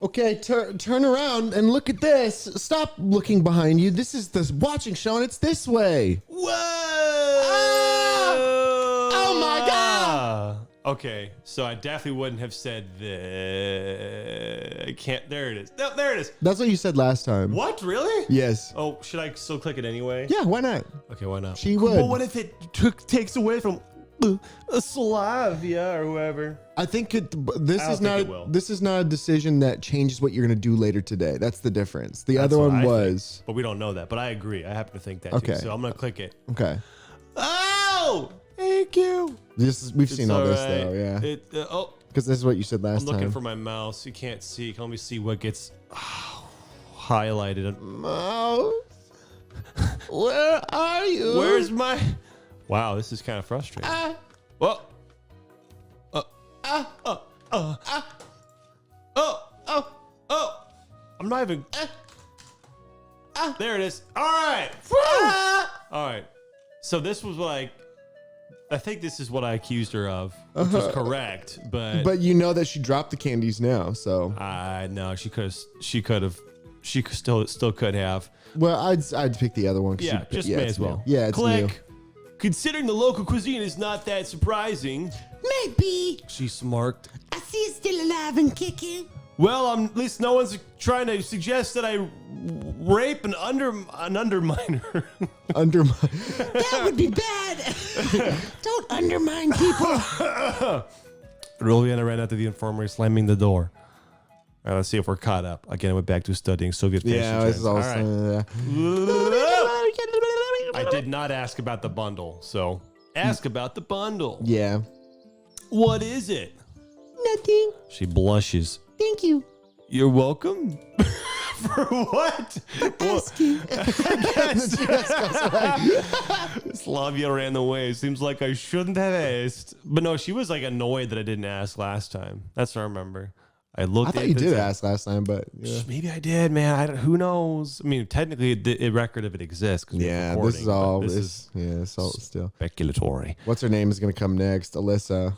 Okay, turn around and look at this. Stop looking behind you. This is the watching show, and it's this way. Whoa! Ah! Oh my God! Okay, so I definitely wouldn't have said the. I can't. There it is. No, there it is. That's what you said last time. What? Really? Yes. Oh, should I still click it anyway? Yeah, why not? Okay, why not? She would. But what if it takes away from Slavia or whoever? I think this I is don't think it not will. this is not a decision that changes what you're going to do later today. That's the difference. The other what one I was. think. But we don't know that. But I agree. I happen to think that Okay. too. So I'm gonna click it. Okay. Oh, thank you. We've seen all this alright. though, yeah. Oh, Because this is what you said I'm last looking time. for my mouse. You can't see. Let me see what gets highlighted. Mouse. Where are you? Where's my? Wow, this is kind of frustrating. Well, I'm not even. There it is. All right. All right. So this was what I think this is what I accused her of, which was correct, But you know that she dropped the candies now, so. no, she still could have. Well, I'd pick the other one. Yeah, may it's as well. new. Yeah, it's Click. new. Considering the local cuisine is not that surprising, Maybe. she smirked. I see you still alive and kicking. Well, at least no one's trying to suggest that I rape an underminer. That would be bad. Don't undermine people. Roliana ran out to the infirmary, slamming the door. All right, let's see if we're caught up. Again, I went back to studying Soviet fashion Yeah, this trends. is also. All right. I did not ask about the bundle, so ask about the bundle. Yeah. What is it? Nothing. She blushes. Thank you. You're welcome. For what? Asking. Slavia ran away. Seems like I shouldn't have asked. But no, she was like annoyed that I didn't ask last time. That's what I remember. I looked I thought at you the did time. ask last time, but yeah. Maybe I did, man. Who knows? I mean, technically, a record of it exists. 'Cause we're Yeah, this recording, is but all. This This is yeah, so still. speculatory. What's her name is going to come next? Alyssa.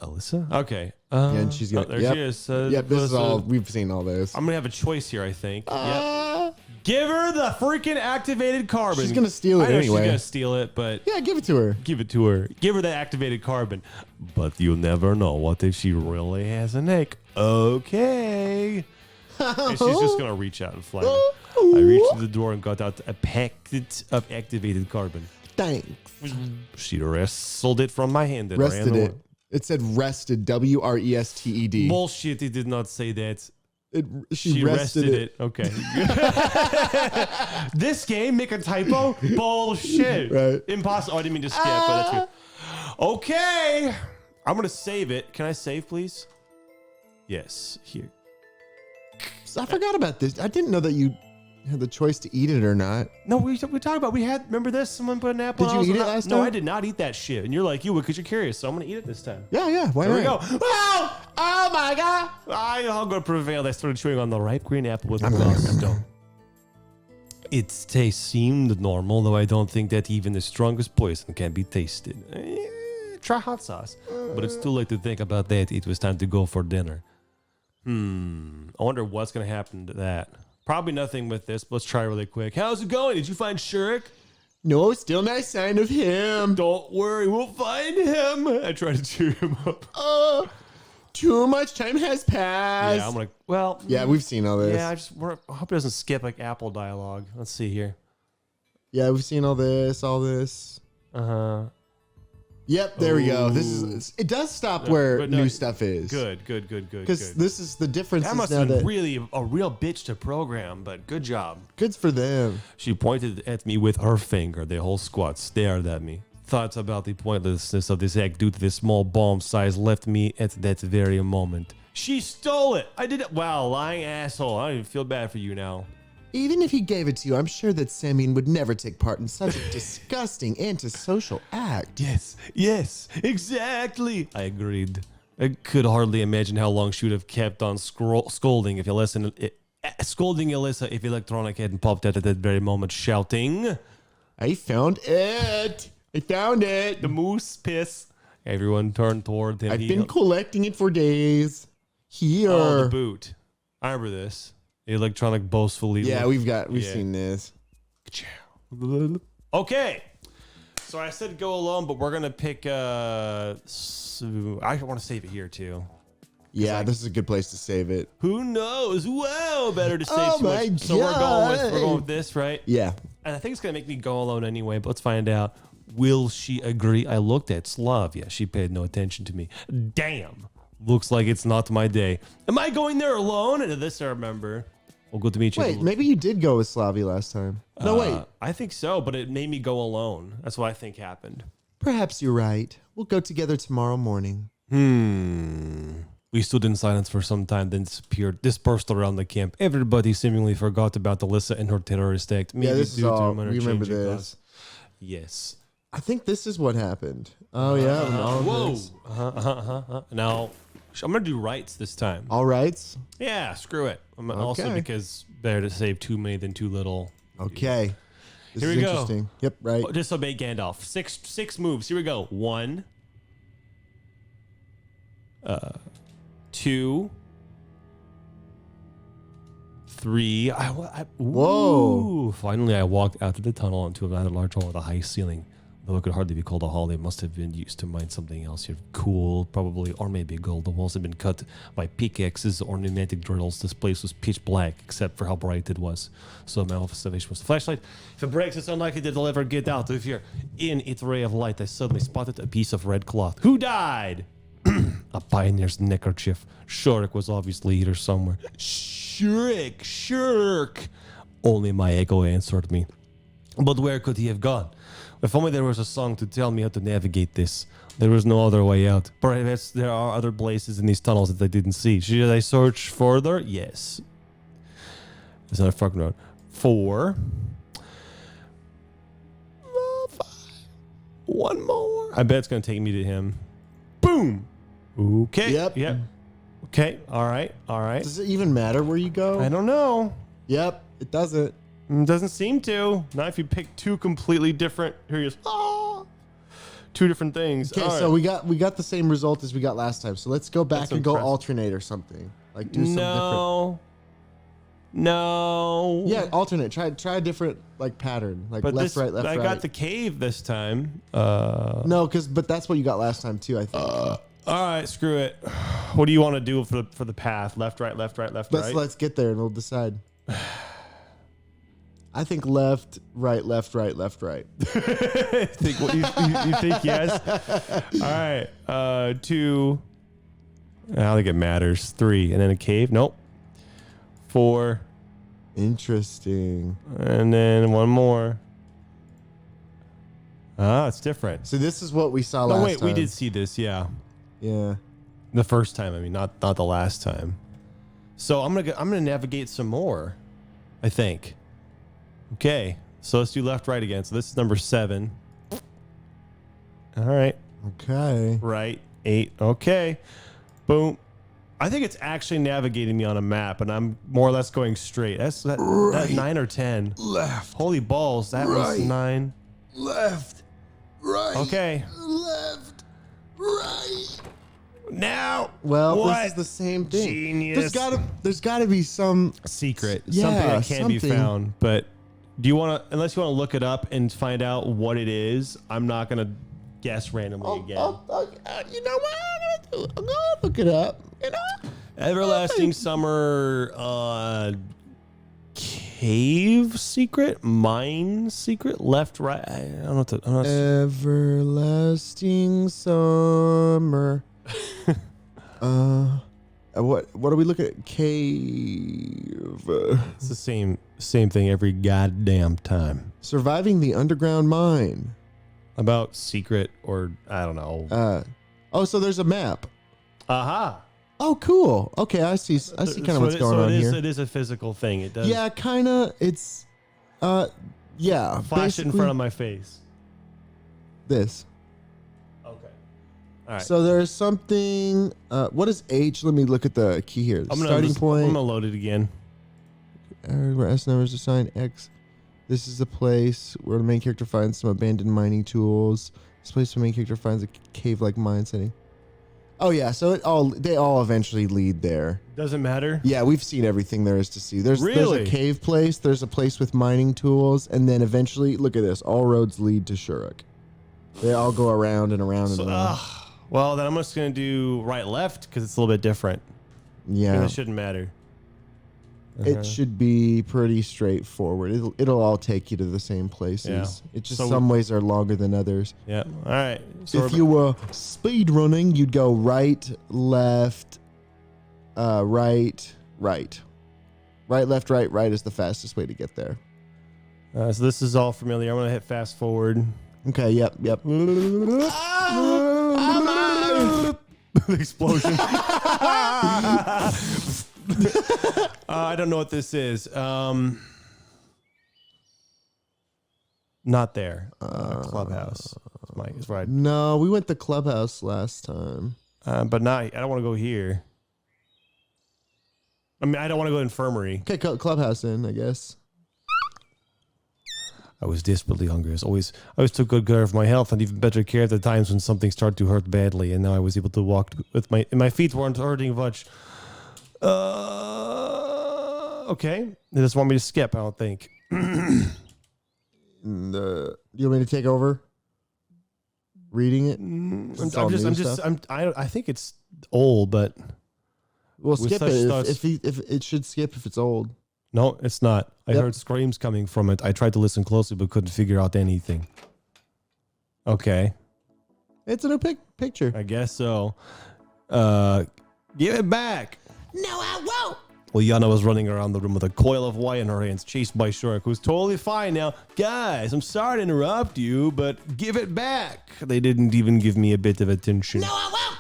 Alyssa? Okay. Yeah, and she's gonna. there yep. she is. Yep, this is Alyssa. all. We've seen all this. I'm going to have a choice here, I think. Yep. Give her the freaking activated carbon. She's gonna steal it I know anyway. She's going to steal it, but Yeah, give it to her. give it to her. Give her the activated carbon. But you never know. What if she really has an egg? Okay. And she's just going to reach out and fly. I reached to the door and got out a packet of activated carbon. Thanks. She wrestled it from my hand and ran Rested away. it. It said rested. WRESTED. Bullshit, he did not say that. She rested it. Okay. This game, make a typo? Bullshit. Right. Impossible. Oh, I didn't mean to skip, but that's good. Okay. I'm going to save it. Can I save, please? Yes. Here. I forgot about this. I didn't know that you had the choice to eat it or not. No, we talked about, remember this? Someone put an apple. Did and I you was eat it like, last No, time? I did not eat that shit. And you're like, you would because you're curious. So I'm going to eat it this time. Yeah. Why Here we go. not? Oh, oh my God. I'm going to prevail. I started chewing on the ripe green apple with gusto. Its taste seemed normal, though I don't think that even the strongest poison can be tasted. Try hot sauce. But it's too late to think about that. It was time to go for dinner. I wonder what's going to happen to that. Probably nothing with this, but let's try really quick. How's it going? Did you find Shurik? No, still no sign of him. Don't worry, we'll find him. I tried to cheer him up. Too much time has passed. Yeah, I'm like, well. Yeah, we've seen all this. Yeah, I hope it doesn't skip like Apple dialogue. Let's see here. Yeah, we've seen all this. Yep, there we go. This is. It does stop where but no, new stuff is. Good. Because this is the difference. That is must now have been that really a real bitch to program, but good job. Good's for them. She pointed at me with her finger. The whole squad stared at me. Thoughts about the pointlessness of this act due to the small bomb size left me at that very moment. She stole it. I did it. Wow, lying asshole. I don't even feel bad for you now. Even if he gave it to you, I'm sure that Samin would never take part in such a disgusting antisocial act. Yes, exactly. I agreed. I could hardly imagine how long she would have kept on scolding scolding Alyssa if Electronic hadn't popped out at that very moment, shouting, I found it. I found it. "The moose piss!" Everyone turned toward him. I've been collecting it for days. Here. Oh, the boot. I remember this. Electronic boastfully. Yeah, we've Yeah. seen this. Okay. So I said go alone, but we're gonna pick. I want to save it here too. Yeah, this is a good place to save it. Who knows? Wow, better to save Oh too my much. So we're God. going with this, right? Yeah. And I think it's gonna make me go alone anyway. But let's find out. Will she agree? I looked at Slavia. She paid no attention to me. Damn. Looks like it's not my day. Am I going there alone? And this I remember. Well, good to meet you. Wait, maybe you did go with Slavia last time. No, wait. I think so, but it made me go alone. That's what I think happened. Perhaps you're right. We'll go together tomorrow morning. We stood in silence for some time, then dispersed around the camp. Everybody seemingly forgot about Alyssa and her terrorist act. Yeah, this is due to a all. minor We remember change in this. cause. Yes. I think this is what happened. Oh, yeah. all of Whoa. this. Now, I'm going to do rights this time. All right. Yeah, screw it. Also Okay. because better to save too many than too little. Okay. This Here is we go. interesting. Yep, right. Disobey Gandalf. Six moves. Here we go. 1, 2, 3. Whoa. Finally, I walked out of the tunnel into a rather large hall with a high ceiling. Though it could hardly be called a hall, they must have been used to mine something else here. Cool, probably, or maybe gold. The walls had been cut by pickaxes or pneumatic drills. This place was pitch black, except for how bright it was. So my observation was the flashlight. If it breaks, it's unlikely that it'll ever get out. If you're in its ray of light, I suddenly spotted a piece of red cloth. Who died? A pioneer's neckerchief. Shurk was obviously here somewhere. Shurk. Only my echo answered me. But where could he have gone? If only there was a song to tell me how to navigate this. There was no other way out. Perhaps there are other places in these tunnels that I didn't see. Should I search further? Yes. It's not a fucking road. 4. 5. One more. I bet it's going to take me to him. Boom. Okay. Yep. Okay. All right. Does it even matter where you go? I don't know. Yep, it doesn't. Doesn't seem to. Not if you pick two completely different. Here he is. Two different things. Okay, All so right. we got the same result as we got last time. So let's go back That's and go impressive. alternate or something. Like do some No. different. Yeah, alternate. Try a different like pattern. Like But left, right, left, I right. got the cave this time. No, but that's what you got last time too, I think. All right, screw it. What do you want to do for the path? Left, right, left, right, left, right. Let's get there and we'll decide. I think left, right, left, right, left, right. think what you think? Yes. All right. 2. I don't think it matters. 3, and then a cave. Nope. 4, Interesting. and then one more. It's different. So this is what we saw last Oh wait, time. we did see this. Yeah, Yeah. the first time. I mean, not the last time. So I'm gonna navigate some more. I think. Okay, so let's do left, right again. So this is number 7. All right. Okay. Right. 8. Okay. Boom. I think it's actually navigating me on a map, and I'm more or less going straight. That 9 or 10. Left, Holy balls. That was Right. 9. left, right. Okay. Left, right. Now. Well, what? this is the same thing. Genius. There's gotta be some. Secret. Yeah, something that can be something. found. But do you want to, unless you want to look it up and find out what it is, I'm not going to guess randomly again. You know what I'm gonna do? I'm gonna look it up. You know. Everlasting Summer cave secret, mine secret, left, right. I don't know what to. I'm not, Everlasting summer. What are we looking at? Cave. it's the same thing every goddamn time. Surviving the underground mine. About secret or I don't know. So there's a map. Aha. Oh, cool. Okay, I see kind of what's going on here. It is a physical thing. It does. Yeah, kind of. It's, yeah. Flash it in basically front of my face. this. Okay. All right. So there's something. What is H? Let me look at the key here. I'm Starting point. gonna load it again. Where S numbers assigned X. This is the place where the main character finds some abandoned mining tools. This place where the main character finds a cave-like mine setting. Oh yeah, so they all eventually lead there. Doesn't matter. Yeah, we've seen everything there is to see. There's Really? a cave place, there's a place with mining tools, and then eventually, look at this, all roads lead to Shuruk. They all go around and around and around. Well, then I'm just going to do right left because it's a little bit different. Yeah, It shouldn't matter. it should be pretty straightforward. It'll all take you to the same places. Yeah. It just So- some ways are longer than others. Yeah. All right. So If you were speed running, you'd go right, left, right, right. Right, left, right, right is the fastest way to get there. so this is all familiar. I'm going to hit fast forward. Okay, yep. The explosion. I don't know what this is. Not there. Clubhouse. Mike is right. No, we went to Clubhouse last time. But now I don't want to go here. I mean, I don't want to go to infirmary. Okay, Clubhouse in, I guess. I was desperately hungry. As always, I always took good care of my health and even better care at the times when something started to hurt badly. And now I was able to walk with my feet weren't hurting much. Okay. They just want me to skip, I don't think. You want me to take over? Reading it? I think it's old, but We'll with skip such it. thoughts- If it should skip if it's old. no, it's not. I Yep. heard screams coming from it. I tried to listen closely, but couldn't figure out anything. Okay. It's a new picture. I guess so. Give it back. No, I won't. Uliana was running around the room with a coil of wire in her hands, chased by Shuruk, who's totally fine now. Guys, I'm sorry to interrupt you, but give it back. They didn't even give me a bit of attention. No, I won't.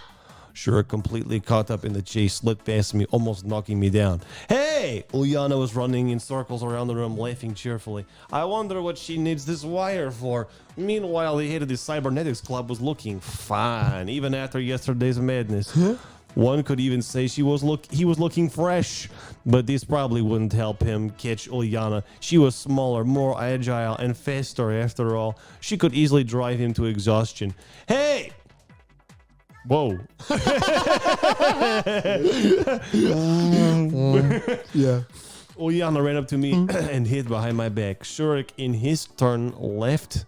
Shuruk, completely caught up in the chase, slid past me, almost knocking me down. Hey! Uliana was running in circles around the room, laughing cheerfully. I wonder what she needs this wire for. Meanwhile, the head of the Cybernetics Club was looking fine, even after yesterday's madness. One could even say he was looking fresh, but this probably wouldn't help him catch Uliana. She was smaller, more agile, and faster after all. She could easily drive him to exhaustion. Hey! Whoa. Yeah. Uliana ran up to me and hid behind my back. Shuruk, in his turn, left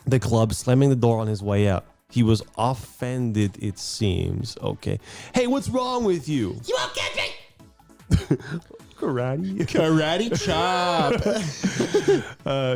the club, slamming the door on his way out. He was offended, it seems. Okay. Hey, what's wrong with you? You won't catch me. Karate. Karate chop.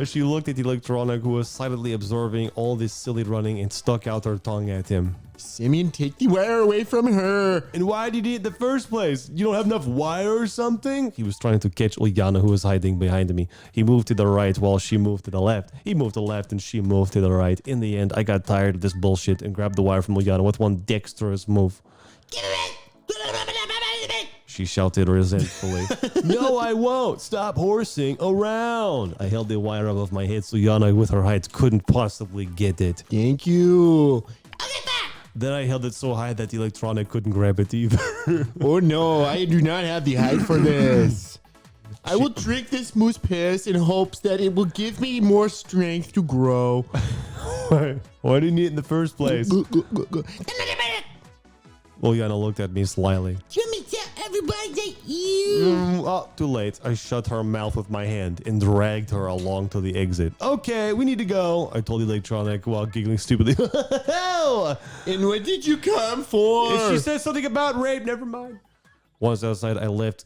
She looked at the electronic, who was silently observing all this silly running, and stuck out her tongue at him. Simeon, take the wire away from her. And why did he in the first place? You don't have enough wire or something? He was trying to catch Uliana, who was hiding behind me. He moved to the right while she moved to the left. He moved to the left and she moved to the right. In the end, I got tired of this bullshit and grabbed the wire from Uliana with one dexterous move. Give it. She shouted resentfully. No, I won't. Stop horsing around. I held the wire above my head so Yana, with her height, couldn't possibly get it. Thank you. I'll get back. Then I held it so high that the electronic couldn't grab it either. Oh no, I do not have the height for this. I will drink this moose piss in hopes that it will give me more strength to grow. Why didn't you eat in the first place? Another minute. Uliana looked at me slyly. Do you want me to tell everybody that you... Oh, too late. I shut her mouth with my hand and dragged her along to the exit. Okay, we need to go, I told the electronic while giggling stupidly. And what did you come for? If she said something about rape, never mind. Once outside, I let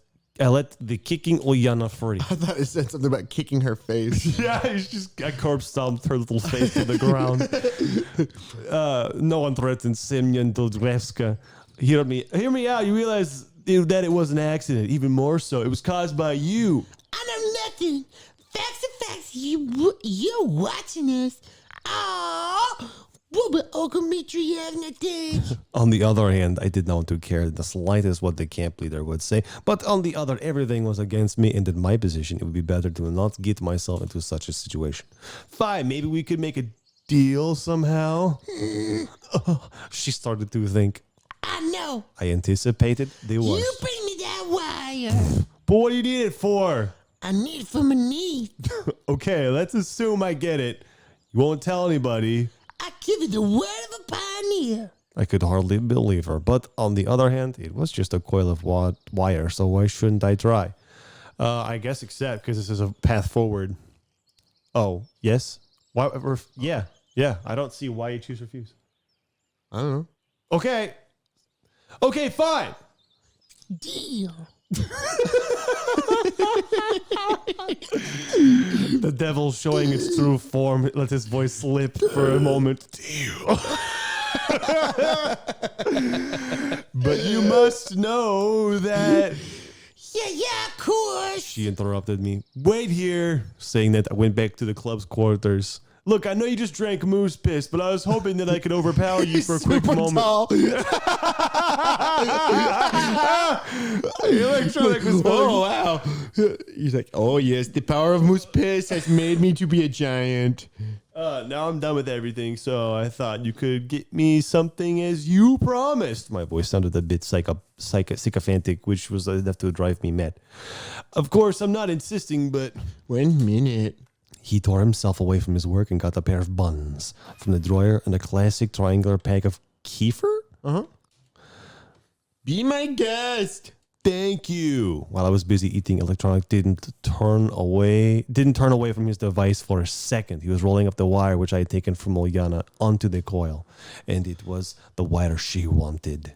the kicking Uliana free. I thought it said something about kicking her face. Yeah, it's just a corpse stomped her little face to the ground. No one threatened Semyon Dodrevska. Hear me out. You realize that it was an accident. Even more so, it was caused by you. I know nothing. Facts are facts. You're watching us. Oh, what would Uncle Mitri have to think? On the other hand, I did not want to care the slightest what the camp leader would say. But on the other, everything was against me, and in my position, it would be better to not get myself into such a situation. Fine, maybe we could make a deal somehow. She started to think. I know. I anticipated the worst. You bring me that wire. But what do you need it for? I need it for my knee. Okay, let's assume I get it. You won't tell anybody. I give it the word of a pioneer. I could hardly believe her. But on the other hand, it was just a coil of wire, so why shouldn't I try? I guess accept, because this is a path forward. Oh, yes? Why? Yeah. I don't see why you choose refuse. I don't know. Okay, fine. Deal. The devil showing its true form. Let his voice slip for a moment. But you must know that... Yeah, of course. She interrupted me. Wait here. Saying that, I went back to the club's quarters. Look, I know you just drank moose piss, but I was hoping that I could overpower you for a quick moment. Tall. Electronic was Oh, wow. He's like, oh, yes, the power of moose piss has made me to be a giant. Now I'm done with everything, so I thought you could get me something as you promised. My voice sounded a bit sycophantic, which was enough to drive me mad. Of course, I'm not insisting, but... 1 minute. He tore himself away from his work and got a pair of buns from the drawer and a classic triangular pack of kefir. Be my guest. Thank you. While I was busy eating, Electronic didn't turn away from his device for a second. He was rolling up the wire which I had taken from Oljana onto the coil, and it was the wire she wanted.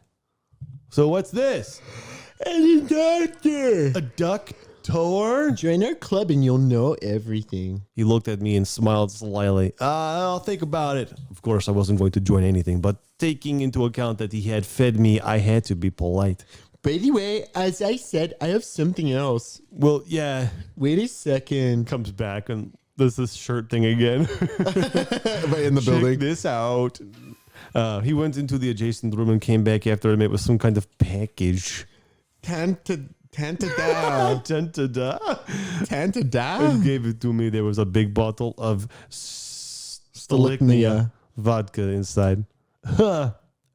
So what's this? And a doctor. A duck tour? Join our club and you'll know everything. He looked at me and smiled slyly. I'll think about it. Of course, I wasn't going to join anything, but taking into account that he had fed me, I had to be polite. By the way, as I said, I have something else. Well, yeah. Wait a second. Comes back and does this shirt thing again. Right in the Check building. this out. He went into the adjacent room and came back after I met with some kind of package. Tantada. He gave it to me. There was a big bottle of Stolichnaya vodka inside.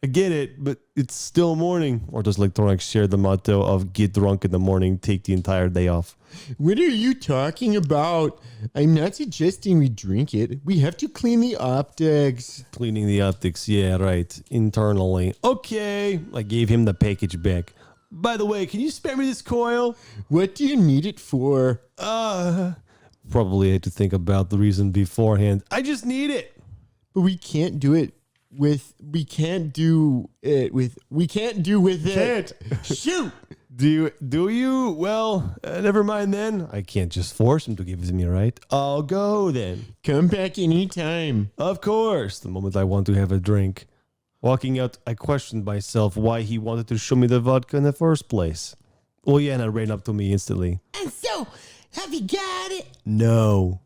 I get it, but it's still morning. Or does Electronic share the motto of get drunk in the morning, take the entire day off? What are you talking about? I'm not suggesting we drink it. We have to clean the optics. Cleaning the optics, yeah, right. Internally. Okay. I gave him the package back. By the way, can you spare me this coil? What do you need it for? Probably had to think about the reason beforehand. I just need it. But we can't do it with. We can't do it with. We can't do with it. Shoot. Do you? Well, never mind then. I can't just force him to give it to me, right? I'll go then. Come back anytime. Of course. The moment I want to have a drink. Walking out, I questioned myself why he wanted to show me the vodka in the first place. Oljana ran up to me instantly. And so, have you got it? No.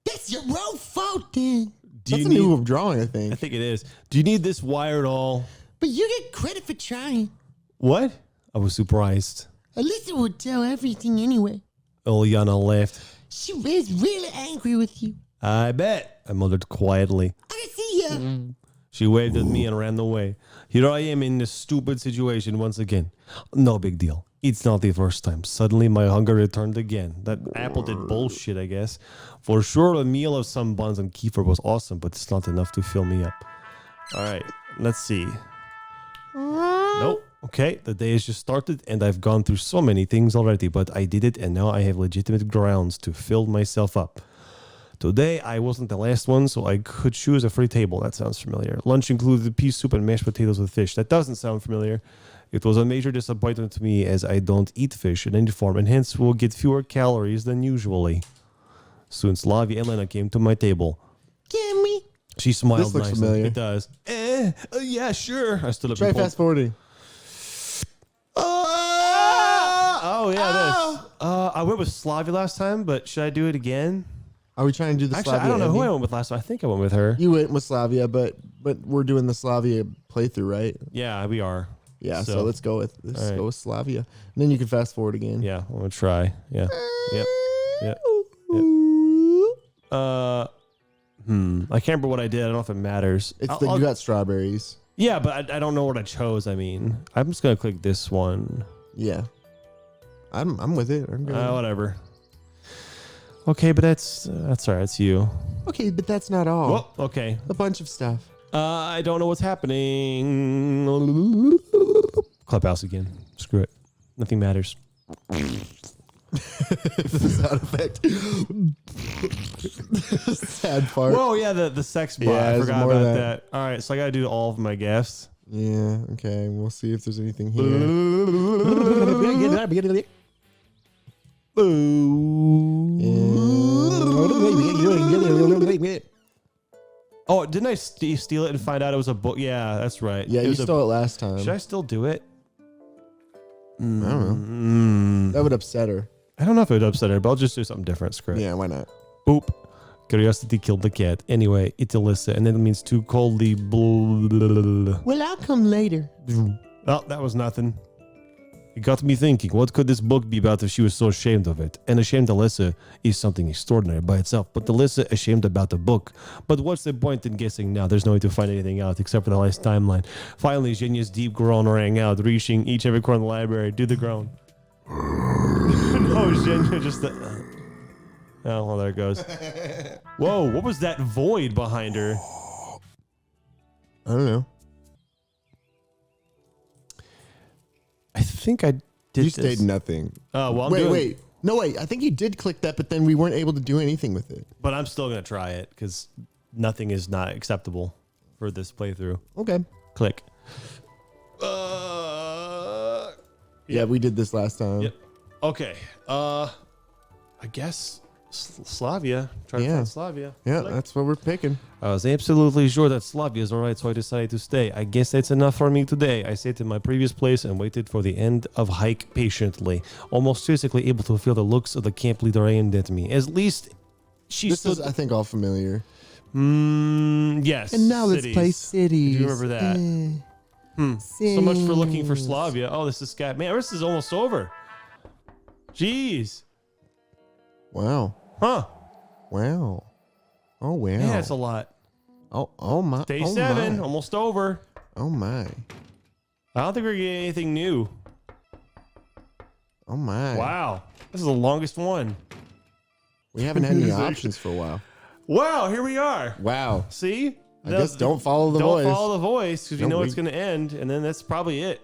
That's your own fault then. That's a new drawing, I think. I think it is. Do you need this wire at all? But you get credit for trying. What? I was surprised. Alyssa would tell everything anyway. Oljana laughed. She is really angry with you. I bet, I muttered quietly. I can see ya. She waved at me and ran away. Here I am in this stupid situation once again. No big deal. It's not the first time. Suddenly my hunger returned again. That apple did bullshit, I guess. For sure, a meal of some buns and kefir was awesome, but it's not enough to fill me up. All right, let's see. Nope. Okay, the day has just started and I've gone through so many things already, but I did it and now I have legitimate grounds to fill myself up. Today, I wasn't the last one, so I could choose a free table. That sounds familiar. Lunch included pea soup and mashed potatoes with fish. That doesn't sound familiar. It was a major disappointment to me as I don't eat fish in any form and hence will get fewer calories than usually. Soon Slavia and Lena came to my table. Can we? She smiled This looks nicely. familiar. It does. Yeah, sure. I stood up Try and pulled- fast forwarding. Oh, yeah, this. I went with Slavia last time, but should I do it again? Are we trying to do the Actually, Slavia? I don't know who I ending? went with last time. I think I went with her. You went with Slavia, but we're doing the Slavia playthrough, right? Yeah, we are. Yeah, so So, let's go with all right. go with Slavia. And then you can fast forward again. Yeah, I'm gonna try. Yeah. Yep. Yep. I can't remember what I did. I don't know if it matters. It's I'll- that I'll- you got strawberries. Yeah, but I don't know what I chose. I mean, I'm just gonna click this one. Yeah. I'm with it. I'm good. Whatever. Okay, but that's all right. It's you. Okay, but that's not all. Well, okay. A bunch of stuff. I don't know what's happening. Clubhouse again. Screw it. Nothing matters. The sound effect. Sad fart. Whoa, yeah, the sex bot. Yeah, I there's forgot more of about that. that. All right, so I got to do all of my guests. Yeah, okay. We'll see if there's anything here. Oh, didn't I steal it and find out it was a book? Yeah, that's right. Yeah, It you was stole it last time. Should I still do it? I don't know. That would upset her. I don't know if it would upset her, but I'll just do something different. Screw it. Yeah, why not? Boop. Curiosity killed the cat. Anyway, it's Alyssa, and then it means too coldly. Well, I'll come later. Oh, that was nothing. It got me thinking, what could this book be about if she was so ashamed of it? And ashamed Alyssa is something extraordinary by itself, but Alyssa ashamed about the book. But what's the point in guessing now? There's no way to find anything out except for the last timeline. Finally, Genia's deep groan rang out, reaching each every corner of the library. Do the groan. No, Genia just... oh, well, there it goes. Whoa, what was that void behind her? I don't know. I think I did You stayed nothing. Oh, well, Wait. No, wait. I think you did click that, but then we weren't able to do anything with it. But I'm still going to try it because nothing is not acceptable for this playthrough. Okay. Click. Yeah, we did this last time. Yep. Okay. I guess Slavia. Try to Yeah. find Slavia. Yeah, Click. that's what we're picking. I was absolutely sure that Slavia is alright, so I decided to stay. I guess that's enough for me today. I stayed in my previous place and waited for the end of hike patiently, almost physically able to feel the looks of the camp leader aimed at me. At least she This stood. is, I think, all familiar. Yes. And now let's cities. play cities. Do you remember that? So much for looking for Slavia. Oh, this is Scott. Man, this is almost over. Jeez. Wow. Huh. Wow. Oh, wow. Yeah, that's a lot. Oh my. Day oh 7, My. almost over. Oh, my. I don't think we're getting anything new. Oh, my. Wow. This is the longest one. We haven't had any options for a while. Wow, here we are. Wow. See? I guess don't follow the voice. Don't follow the voice because you No, know it's we- going to end, and then that's probably it.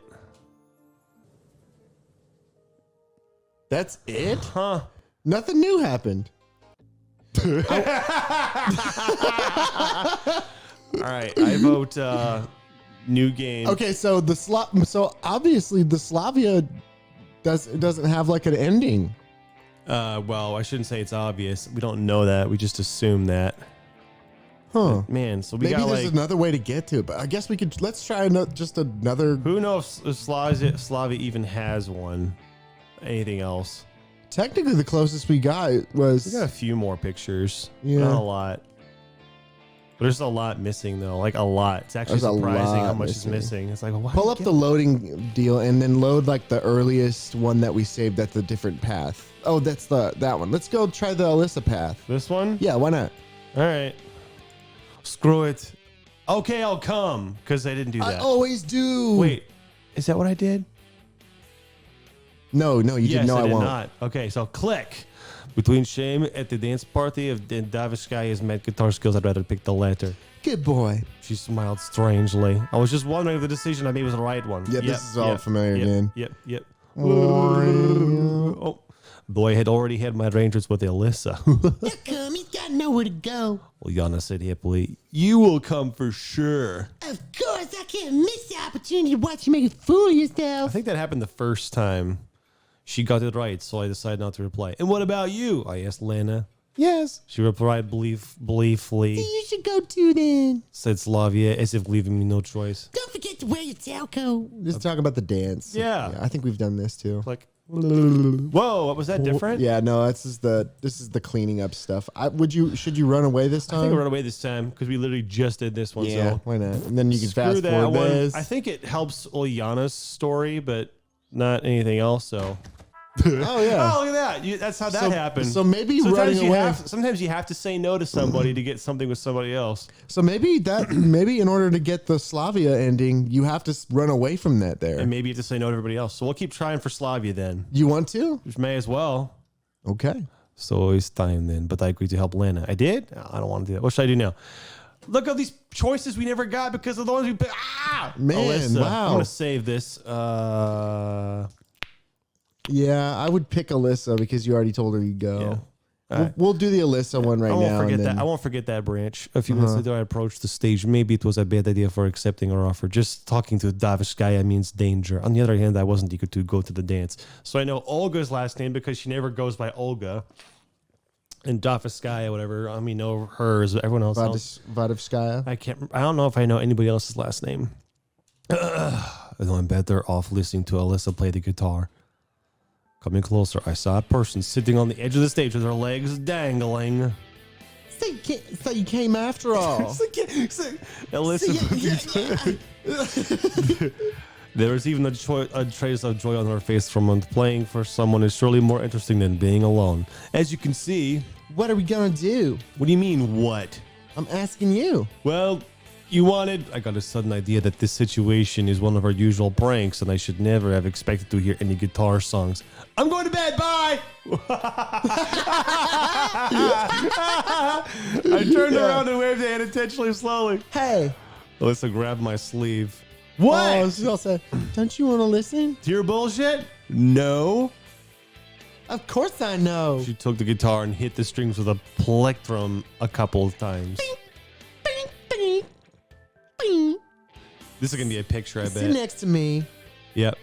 That's it? Huh. Nothing new happened. All right, I vote new game. Okay, so so obviously the Slavia doesn't have like an ending. Well, I shouldn't say it's obvious. We don't know that. We just assume that. Huh. Man, so we Maybe got there's like... another way to get to it, but I guess we could. Let's try just another. Who knows if Slavia even has one? Anything else? Technically, the closest we got was. We got a few more pictures. Yeah. Not a lot. But there's a lot missing, though. Like, a lot. It's actually There's a surprising how lot much is missing. missing. It's like, why Pull up the loading deal and then load like the earliest one that we saved. That's a different path. Oh, that's that one. Let's go try the Alyssa path. This one? Yeah, why not? All right. Screw it. Okay, I'll come. Because I didn't do I that. always do. Wait. Is that what I did? No, you Yes, did. No, I I did won't. not. Okay, so click. Between shame at the dance party of Davishkaya's met guitar skills, I'd rather pick the latter. Good boy. She smiled strangely. I was just wondering if the decision I made was the right one. Yeah, this is all familiar again. Yep. Oh, boy, I had already had my arrangements with Alyssa. Now come, he's got nowhere to go. Well, Yana said happily, "You will come for sure." Of course, I can't miss the opportunity to watch you make a fool of I yourself. think that happened the first time. She got it right, so I decided not to reply. And what about you? I asked Lena. Yes. She replied beliefully, You should go too then. said Slavia, as if leaving me no choice. Don't forget to wear your tailcoat. Just talk about the dance. Yeah. I think we've done this too. Click. Whoa, what was that different? Yeah, no, this is the cleaning up stuff. Should you run away this I think time? I ran away this time because we literally just did this one. Yeah, So why not? And then you can screw fast that forward one. this. I think it helps Ilyana's story, but not anything else. So. Oh yeah. Oh, look at that! That's how that happened. So maybe running away. Sometimes you have to say no to somebody to get something with somebody else. So maybe in order to get the Slavia ending, you have to run away from that there. And maybe you have to say no to everybody else. So we'll keep trying for Slavia then. You want to? Which may as well. Okay. So it's time then. But I agreed to help Lena. I did? No, I don't want to do that. What should I do now? Look at these choices we never got because of the ones we picked. Man, Alyssa, wow. I'm going to save this. Yeah, I would pick Alyssa because you already told her you'd go. Yeah. We'll do the Alyssa one right I won't now. forget and then, that. I won't forget that branch. A few minutes later, I approached the stage. Maybe it was a bad idea for accepting her offer. Just talking to Davishkaya means danger. On the other hand, I wasn't eager to go to the dance. So I know Olga's last name because she never goes by Olga. And Davishkaya, whatever. I mean, know hers. Everyone else. Vadivskaya. I don't know if I know anybody else's last name. I know I'm better off listening to Alyssa play the guitar. Coming closer, I saw a person sitting on the edge of the stage with her legs dangling. So you came after all. Alyssa. There was even a trace of joy on her face from playing for someone is surely more interesting than being alone. As you can see. What are we gonna do? What do you mean, what? I'm asking you. Well, I got a sudden idea that this situation is one of our usual pranks and I should never have expected to hear any guitar songs. I'm going to bed, bye! I turned around and waved a hand intentionally slowly. Hey. Alyssa grabbed my sleeve. What? Oh, she all said, don't you want to listen? To your bullshit? No. Of course I know. She took the guitar and hit the strings with a plectrum a couple of times. This is going to be a picture, I Sit bet. next to me. Yep.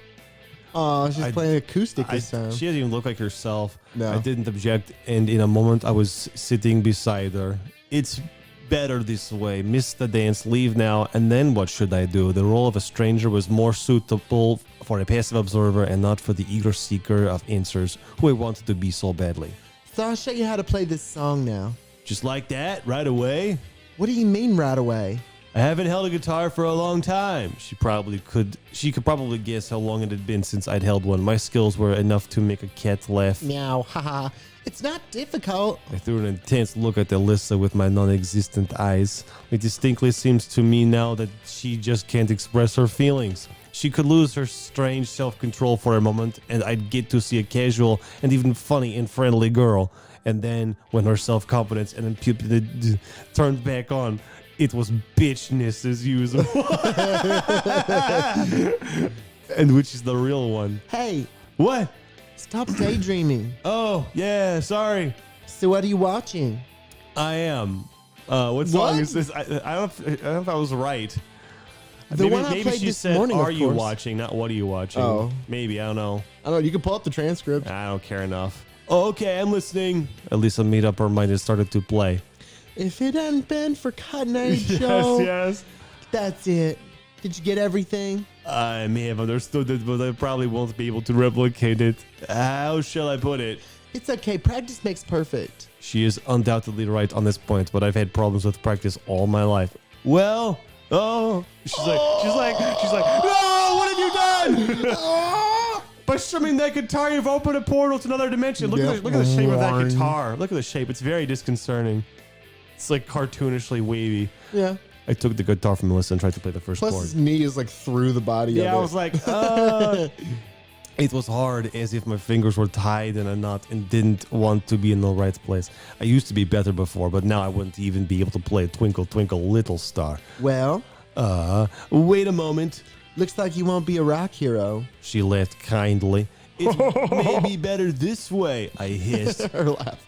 Oh, she's playing acoustic this She time. doesn't even look like herself. No. I didn't object, and in a moment I was sitting beside her. It's better this way. Miss the dance, leave now, and then what should I do? The role of a stranger was more suitable for a passive observer and not for the eager seeker of answers who I wanted to be so badly. So I'll show you how to play this song now. Just like that, right away? What do you mean right away? I haven't held a guitar for a long time. She could probably guess how long it had been since I'd held one. My skills were enough to make a cat laugh. Meow, haha. It's not difficult. I threw an intense look at Alyssa with my non-existent eyes. It distinctly seems to me now that she just can't express her feelings. She could lose her strange self-control for a moment, and I'd get to see a casual and even funny and friendly girl. And then, when her self-confidence and impudence turned back on, it was bitchness as usual. And which is the real one. Hey, What? stop daydreaming. Oh, yeah, sorry. So what are you watching? I am. What song What? is this? I don't know if I was right. The one I played she this said, morning, of "Are you course. watching?" Not "What are you watching?" Oh. Maybe, I don't know. I don't know. You can pull up the transcript. I don't care enough. Oh, okay, I'm listening. Alyssa made up her mind and started to play. If it hadn't been for Cotton Eye Joe, yes. that's it. Did you get everything? I may have understood it, but I probably won't be able to replicate it. How shall I put it? It's okay. Practice makes perfect. She is undoubtedly right on this point, but I've had problems with practice all my life. Well, she's like, no, what have you done? By strumming that guitar, you've opened a portal to another dimension. Look at the shape of that guitar. Look at the shape. It's very disconcerting. It's like cartoonishly wavy. Yeah. I took the guitar from Melissa and tried to play the first Plus chord. his knee is like through the body of it. Yeah, I was like, It was hard, as if my fingers were tied in a knot and didn't want to be in the right place. I used to be better before, but now I wouldn't even be able to play Twinkle Twinkle Little Star. Well, Wait a moment. looks like you won't be a rock hero. She laughed kindly. It may be better this way, I hissed. Her laugh.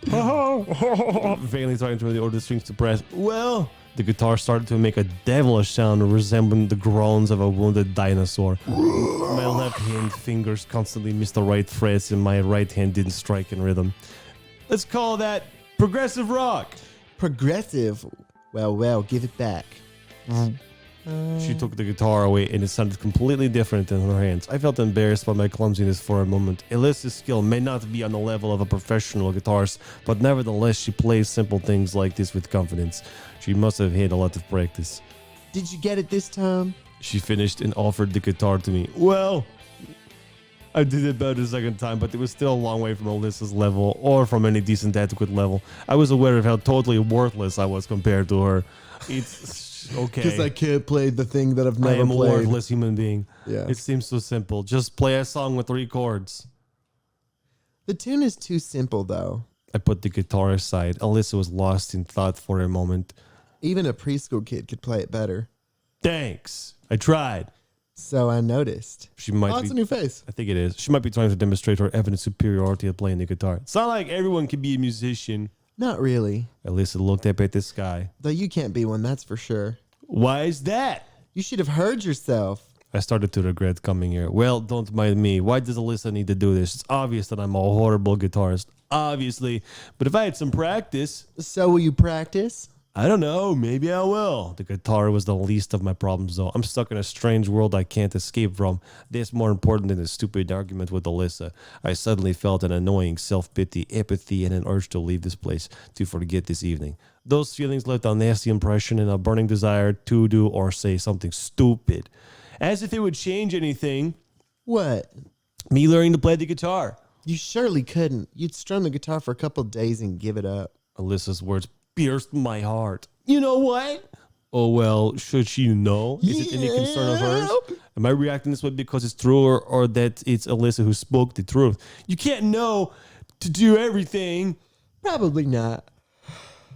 Vainly trying to order the strings to press. Well, the guitar started to make a devilish sound resembling the groans of a wounded dinosaur. My left hand fingers constantly missed the right frets and my right hand didn't strike in rhythm. Let's call that progressive rock. Progressive. Well, give it back. She took the guitar away and it sounded completely different in her hands. I felt embarrassed by my clumsiness for a moment. Alyssa's skill may not be on the level of a professional guitarist, but nevertheless she plays simple things like this with confidence. She must have had a lot of practice. Did you get it this time? She finished and offered the guitar to me. Well, I did it better the second time, but it was still a long way from Alyssa's level or from any decent adequate level. I was aware of how totally worthless I was compared to her. It's okay. Because I can't play the thing that I've I never am a played. worthless human being. Yeah. It seems so simple. Just play a song with 3 chords. The tune is too simple, though. I put the guitar aside. Alyssa was lost in thought for a moment. Even a preschool kid could play it better. Thanks. I tried. So I noticed. She might Oh, be. it's a new face. I think it is. She might be trying to demonstrate her evident superiority at playing the guitar. It's not like everyone can be a musician. Not really. Alyssa looked up at the sky. Though you can't be one, that's for sure. Why is that? You should have heard yourself. I started to regret coming here. Well, don't mind me. Why does Alyssa need to do this? It's obvious that I'm a horrible guitarist. Obviously. But if I had some practice, So will you practice? I don't know. Maybe I will. The guitar was the least of my problems, though. I'm stuck in a strange world I can't escape from. This more important than a stupid argument with Alyssa. I suddenly felt an annoying self-pity, apathy, and an urge to leave this place, to forget this evening. Those feelings left a nasty impression and a burning desire to do or say something stupid. As if it would change anything, What? me learning to play the guitar. You surely couldn't. You'd strum the guitar for a couple days and give it up. Alyssa's words pierced my heart. You know what? Oh, well, should she know? Is it any concern of hers? Am I reacting this way because it's true or that it's Alyssa who spoke the truth? You can't know to do everything. Probably not.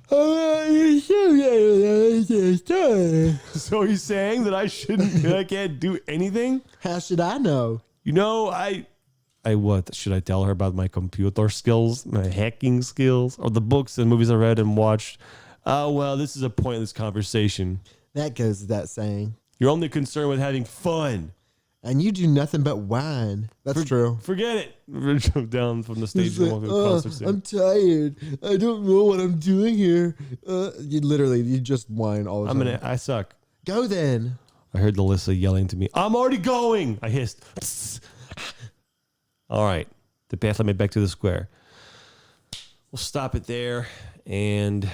So he's saying that I can't do anything? How should I know? You know, I what? Should I tell her about my computer skills, my hacking skills, or the books and movies I read and watched? Oh, well, this is a pointless conversation. That goes without saying. You're only concerned with having fun. And you do nothing but whine. That's true. Forget it. We're jump down from the stage. He's like, and walk to the concert scene. I'm tired. I don't know what I'm doing here. You just whine all the time. I suck. Go then. I heard Alyssa yelling to me. I'm already going. I hissed. All right. The path led me back to the square. We'll stop it there and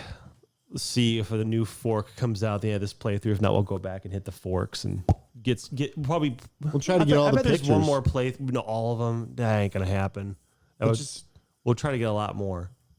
see if the new fork comes out at the end of this playthrough. If not, we'll go back and hit the forks and get probably. We'll try to get all the I bet pictures. there's one more playthrough. No, all of them. That ain't gonna happen. We'll try to get a lot more.